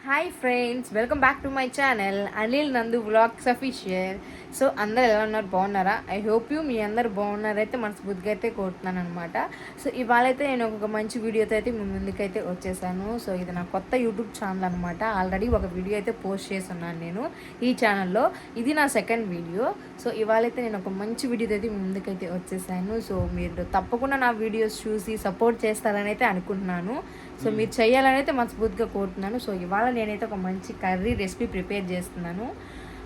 Hi friends, welcome back to my channel Anil నందు vlogs official. So అందరు ఎలా ఉన్నారు, బాగున్నారా? ఐ హోప్ యూ మీ అందరు బాగున్నారైతే మనస్ఫూర్తిగా అయితే కోరుతున్నాను అనమాట. సో ఇవాళైతే నేను ఒక మంచి వీడియోతో అయితే మీ ముందుకైతే వచ్చేసాను. సో ఇది నా కొత్త యూట్యూబ్ ఛానల్ అనమాట. ఆల్రెడీ ఒక వీడియో అయితే పోస్ట్ చేస్తున్నాను నేను ఈ ఛానల్లో. ఇది నా సెకండ్ వీడియో. సో ఇవాళైతే నేను ఒక మంచి వీడియోతో అయితే మీ ముందుకైతే వచ్చేసాను. సో మీరు తప్పకుండా నా వీడియోస్ చూసి సపోర్ట్ చేస్తారని అయితే అనుకుంటున్నాను. సో మీరు చేయాలని అయితే మనస్ఫూర్తిగా కోరుతున్నాను. సో ఇవాళ నేనైతే ఒక మంచి కర్రీ రెసిపీ ప్రిపేర్ చేస్తున్నాను,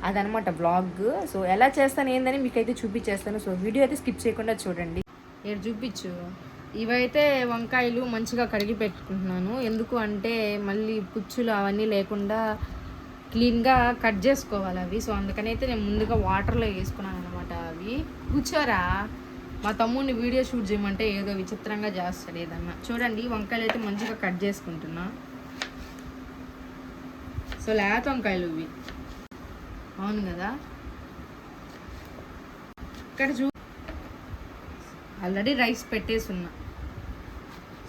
అదనమాట వ్లాగ్. సో ఎలా చేస్తాను ఏందని మీకైతే చూపించేస్తాను. సో వీడియో అయితే స్కిప్ చేయకుండా చూడండి. నేను చూపించు. ఇవైతే వంకాయలు మంచిగా కడిగి పెట్టుకుంటున్నాను. ఎందుకు అంటే మళ్ళీ పుచ్చులు అవన్నీ లేకుండా క్లీన్గా కట్ చేసుకోవాలి అవి. సో అందుకని అయితే నేను ముందుగా వాటర్లో వేసుకున్నాను అనమాట. అవి కూర్చోరా, మా తమ్ముడిని వీడియో షూట్ చేయమంటే ఏదో విచిత్రంగా చేస్తాడు ఏదన్నా. చూడండి, వంకాయలు అయితే మంచిగా కట్ చేసుకుంటున్నా. సో లేత వంకాయలు ఇవి, అవును కదా. ఇక్కడ ఆల్రెడీ రైస్ పెట్టేసున్నా.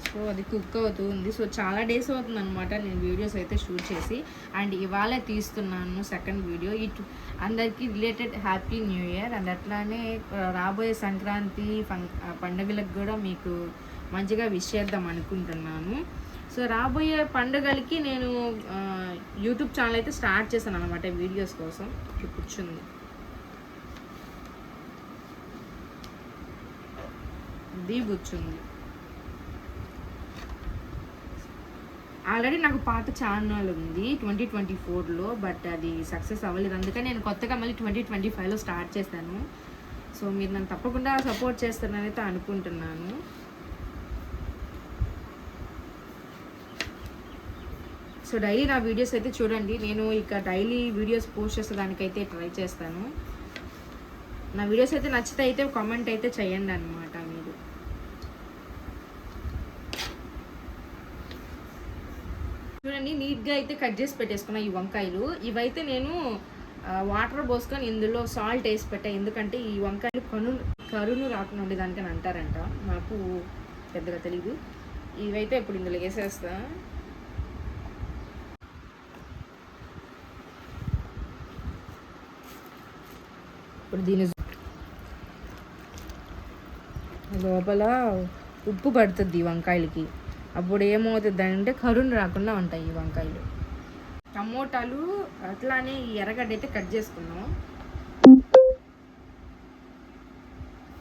సో అది కుక్ అవుతుంది. సో చాలా డేస్ అవుతుంది అనమాట నేను వీడియోస్ అయితే షూట్ చేసి. అండ్ ఇవాళ తీస్తున్నాను సెకండ్ వీడియో. అందరికీ related happy new year. And అట్లానే రాబోయే సంక్రాంతి పండుగలకు కూడా మీకు మంచిగా విష్ చేద్దాం అనుకుంటున్నాను. సో రాబోయే పండుగలకి నేను యూట్యూబ్ ఛానల్ అయితే స్టార్ట్ చేశాను అనమాట వీడియోస్ కోసం. కూర్చుంది ఇది కూర్చుంది. ఆల్రెడీ నాకు పాత ఛానల్ ఉంది 2024లో, బట్ అది సక్సెస్ అవ్వలేదు. అందుకని నేను కొత్తగా మళ్ళీ 2025లో స్టార్ట్ చేశాను. సో మీరు నన్ను తప్పకుండా సపోర్ట్ చేస్తారని అయితే అనుకుంటున్నాను. సో డైలీ నా వీడియోస్ అయితే చూడండి. నేను ఇక డైలీ వీడియోస్ పోస్ట్ చేసేదానికైతే ట్రై చేస్తాను. నా వీడియోస్ అయితే నచ్చితే అయితే కామెంట్ అయితే చేయండి అనమాట. మీరు చూడండి, నీట్గా అయితే కట్ చేసి పెట్టేసుకున్నా ఈ వంకాయలు. ఇవైతే నేను వాటర్ పోసుకొని ఇందులో సాల్ట్ వేసి పెట్టా. ఎందుకంటే ఈ వంకాయలు కరును రాకుండా ఉండేదానికని అంటారంట, నాకు పెద్దగా తెలీదు. ఇవైతే ఇప్పుడు ఇందులో వేసేస్తా. ఇప్పుడు దీని లోపల ఉప్పు పడుతుంది వంకాయలకి. అప్పుడు ఏమవుతుంది అంటే కరుణ రాకుండా ఉంటాయి ఈ వంకాయలు. టమోటాలు అట్లానే ఈ ఎర్రగడ్డ అయితే కట్ చేసుకున్నాం.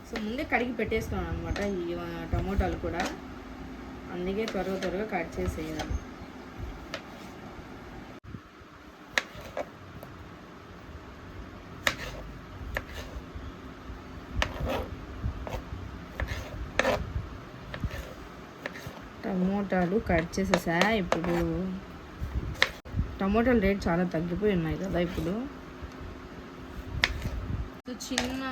సో ముందే కడిగి పెట్టేసుకున్నాను అనమాట ఈ టమోటాలు కూడా. అందుకే త్వరగా కట్ చేసేయాలి. టమోటాలు కట్ చేసేసా. ఇప్పుడు టమోటాల రేట్ చాలా తగ్గిపోయి ఉన్నాయి కదా ఇప్పుడు. చిన్న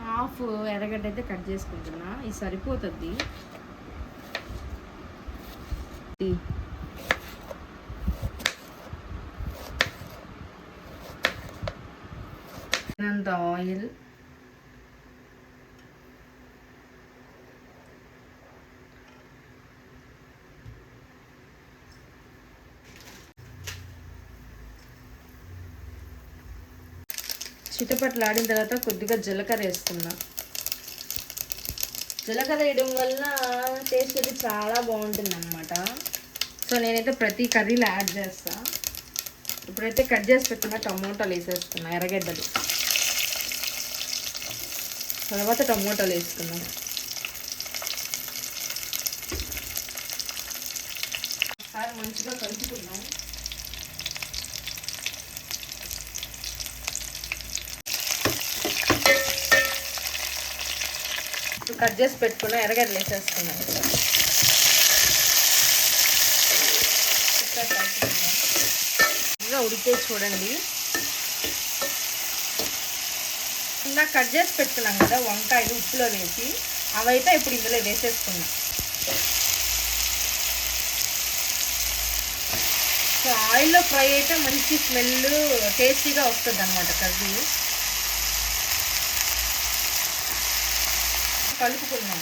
హాఫ్ ఎర్రగడ్డ అయితే కట్ చేసుకుంటున్నా. ఇది సరిపోతుంది. అంత ఆయిల్, చిటపట్లు ఆడిన తర్వాత కొద్దిగా జీలకర్ర వేస్తున్నా. జీలకర్ర వేయడం వల్ల టేస్ట్ అయితే చాలా బాగుంటుంది అనమాట. సో నేనైతే ప్రతి కర్రీలో యాడ్ చేస్తా. ఇప్పుడైతే కట్ చేసి పెట్టుకున్న టమోటాలు వేసేస్తున్నా, ఎర్రగడ్డలు. తర్వాత టమోటాలు వేసుకున్నాం. ఒకసారి మంచిగా కలుపుకున్నాం. కట్ చేసి పెట్టుకున్న ఎర్రగడ్డలు వేసేస్తున్నాను. ఇంకా ఉడికే చూడండి. ఇంకా కట్ చేసి పెట్టుకున్నాం కదా వంకాయలు ఉప్పులో వేసి, అవైతే ఇప్పుడు ఇందులో వేసేసుకున్నాం. సో ఆయిల్లో ఫ్రై అయితే మంచి స్మెల్ టేస్టీగా వస్తుంది అన్నమాట కర్రీ. కలుపుకున్నాం.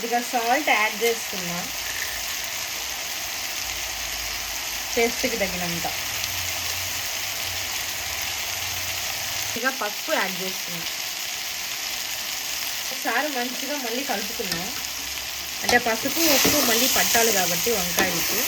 కొద్దిగా సాల్ట్ యాడ్ చేస్తున్నా, టేస్ట్కి తగినంత. ఇక పసుపు యాడ్ చేస్తున్నాం. ఒకసారి మంచిగా మళ్ళీ కలుపుకున్నాం. అంటే పసుపు ఉప్పు మళ్ళీ పట్టాలి కాబట్టి వంకాయలకి.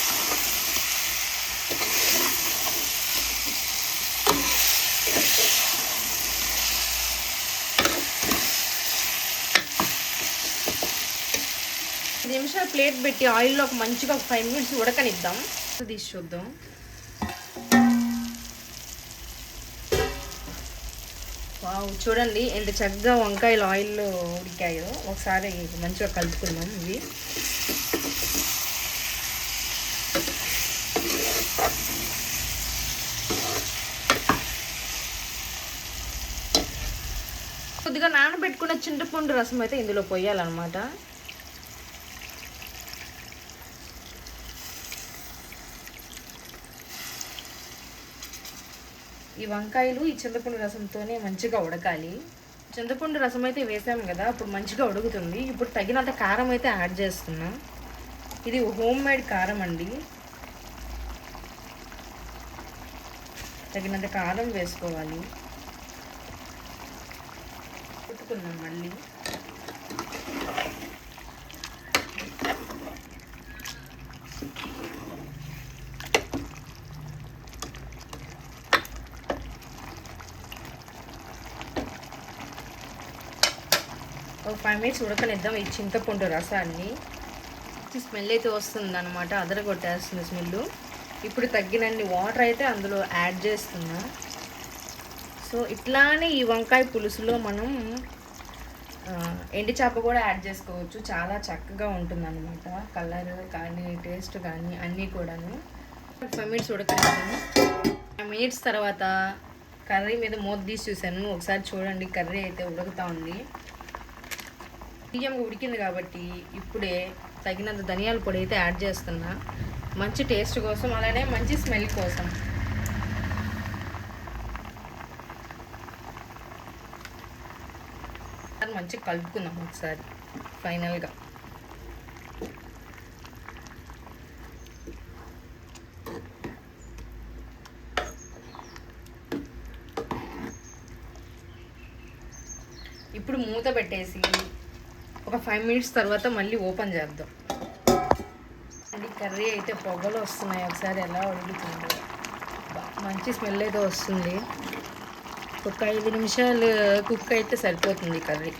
నిమిషాలు ప్లేట్ పెట్టి ఆయిల్లో ఒక మంచిగా ఒక 5 minutes ఉడకనిద్దాం. తీసి చూద్దాం. వావ్, చూడండి ఎంత చక్కగా వంకాయలు ఆయిల్లో ఉడికాయో. ఒకసారి మంచిగా కలుపుకుందాం. ఇవి కొద్దిగా నానబెట్టుకున్న చింతపండు రసం అయితే ఇందులో పోయాలన్నమాట. ఈ వంకాయలు ఈ చింతపండు రసంతోనే మంచిగా ఉడకాలి. చింతపండు రసం అయితే వేసాము కదా, అప్పుడు మంచిగా ఉడుకుతుంది. ఇప్పుడు తగినంత కారం అయితే యాడ్ చేస్తున్నా. ఇది హోమ్ మేడ్ కారం అండి. తగినంత కారం వేసుకోవాలి. ఉడుకుతున్నాం మళ్ళీ. ఒక 5 minutes ఉడకనిద్దాం ఈ చింతపండు రసాన్ని. స్మెల్ అయితే వస్తుంది అనమాట, అదరగొట్టేస్తుంది స్మెల్. ఇప్పుడు తగ్గినన్ని వాటర్ అయితే అందులో యాడ్ చేస్తున్నా. సో ఇట్లానే ఈ వంకాయ పులుసులో మనం ఎండి చేప కూడా యాడ్ చేసుకోవచ్చు. చాలా చక్కగా ఉంటుంది అనమాట, కలర్ కానీ టేస్ట్ కానీ అన్నీ కూడాను. 5 minutes ఉడకనిద్దాము. 5 minutes తర్వాత కర్రీ మీద మూత తీసి చూశాను. ఒకసారి చూడండి, కర్రీ అయితే ఉడుకుతూ ఉంది. బియ్యం ఉడికింది కాబట్టి ఇప్పుడే తగినంత ధనియాల పొడి అయితే యాడ్ చేస్తున్నా, మంచి టేస్ట్ కోసం, అలానే మంచి స్మెల్ కోసం. మంచిగా కలుపుకుందాం ఒకసారి ఫైనల్గా. ఇప్పుడు మూత పెట్టేసి ఒక 5 minutes తర్వాత మళ్ళీ ఓపెన్ చేద్దాం. అండి కర్రీ అయితే పొగలు వస్తున్నాయి. ఒకసారి ఎలా ఉడుకుతుందో, మంచి స్మెల్ అయితే వస్తుంది. ఒక 5 నిమిషాలు కుక్ అయితే సరిపోతుంది కర్రీ.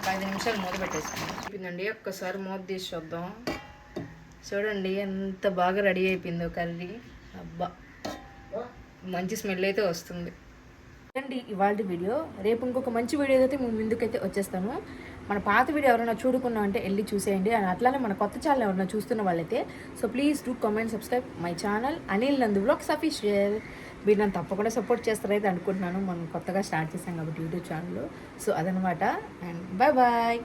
5 నిమిషాలు మూత పెట్టేసుకుందాం. అయిపోయిందండి. ఒక్కసారి మూత తీసి చూద్దాం. చూడండి ఎంత బాగా రెడీ అయిపోయిందో కర్రీ. అబ్బా, మంచి స్మెల్ అయితే వస్తుంది. అండి ఇవాళ వీడియో. రేపు ఇంకొక మంచి వీడియో అయితే మేము ముందుకైతే వచ్చేస్తాము. మన పాత వీడియో ఎవరైనా చూడకుండా అంటే వెళ్ళి చూసేయండి. అండ్ అట్లానే మన కొత్త ఛానల్ ఎవరైనా చూస్తున్న వాళ్ళైతే so please do comment, subscribe my channel Anil నందు వ్లాగ్స్ అఫీషియల్. మీరు నన్ను తప్పకుండా సపోర్ట్ చేస్తారైతే అనుకుంటున్నాను. మనం కొత్తగా స్టార్ట్ చేసాం కాబట్టి యూట్యూబ్ ఛానల్. సో అదనమాట. And bye bye.